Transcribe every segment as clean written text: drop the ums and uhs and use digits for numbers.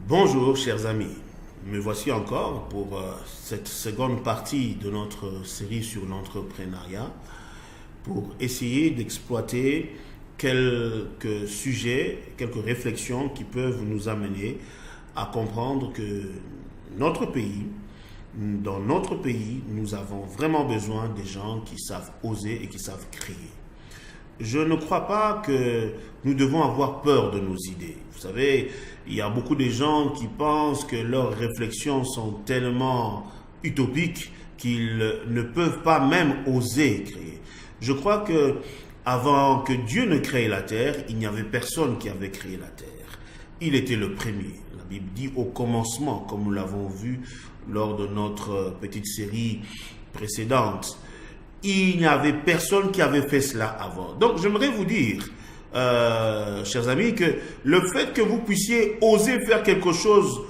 Bonjour chers amis, me voici encore pour cette seconde partie de notre série sur l'entrepreneuriat pour essayer d'exploiter quelques sujets, quelques réflexions qui peuvent nous amener à comprendre que dans notre pays, nous avons vraiment besoin des gens qui savent oser et qui savent créer. Je ne crois pas que nous devons avoir peur de nos idées. Vous savez, il y a beaucoup de gens qui pensent que leurs réflexions sont tellement utopiques qu'ils ne peuvent pas même oser créer. Je crois que avant que Dieu ne crée la terre, il n'y avait personne qui avait créé la terre. Il était le premier. La Bible dit au commencement, comme nous l'avons vu lors de notre petite série précédente. Il n'y avait personne qui avait fait cela avant. Donc, j'aimerais vous dire, chers amis, que le fait que vous puissiez oser faire quelque chose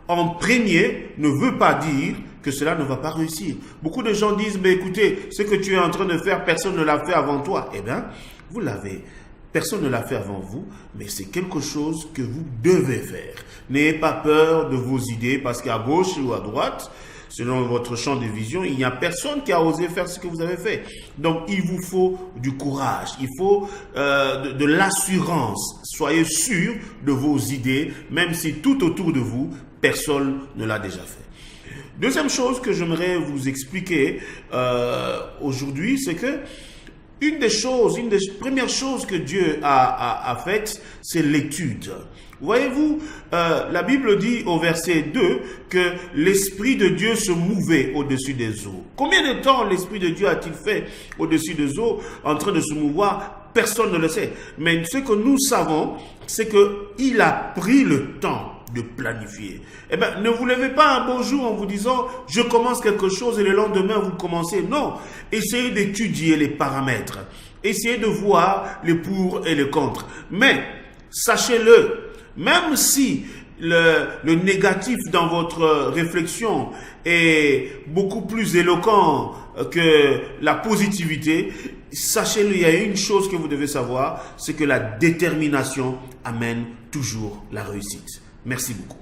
en premier ne veut pas dire que cela ne va pas réussir. Beaucoup de gens disent, mais écoutez, ce que tu es en train de faire, personne ne l'a fait avant toi. Eh bien, vous l'avez. Personne ne l'a fait avant vous, mais c'est quelque chose que vous devez faire. N'ayez pas peur de vos idées, parce qu'à gauche ou à droite, selon votre champ de vision, il n'y a personne qui a osé faire ce que vous avez fait. Donc, il vous faut du courage, il faut de l'assurance. Soyez sûr de vos idées, même si tout autour de vous, personne ne l'a déjà fait. Deuxième chose que j'aimerais vous expliquer aujourd'hui, c'est que une des premières choses que Dieu a faites, c'est l'étude. Voyez-vous, la Bible dit au verset 2 que l'Esprit de Dieu se mouvait au-dessus des eaux. Combien de temps l'Esprit de Dieu a-t-il fait au-dessus des eaux en train de se mouvoir? Personne ne le sait. Mais ce que nous savons, c'est qu'il a pris le temps de planifier. Eh bien, ne vous levez pas un beau jour en vous disant « je commence quelque chose » et le lendemain vous commencez. Non, essayez d'étudier les paramètres. Essayez de voir les pour et les contre. Mais, sachez-le, même si le négatif dans votre réflexion est beaucoup plus éloquent que la positivité, sachez-le, il y a une chose que vous devez savoir, c'est que la détermination amène toujours la réussite. Merci beaucoup.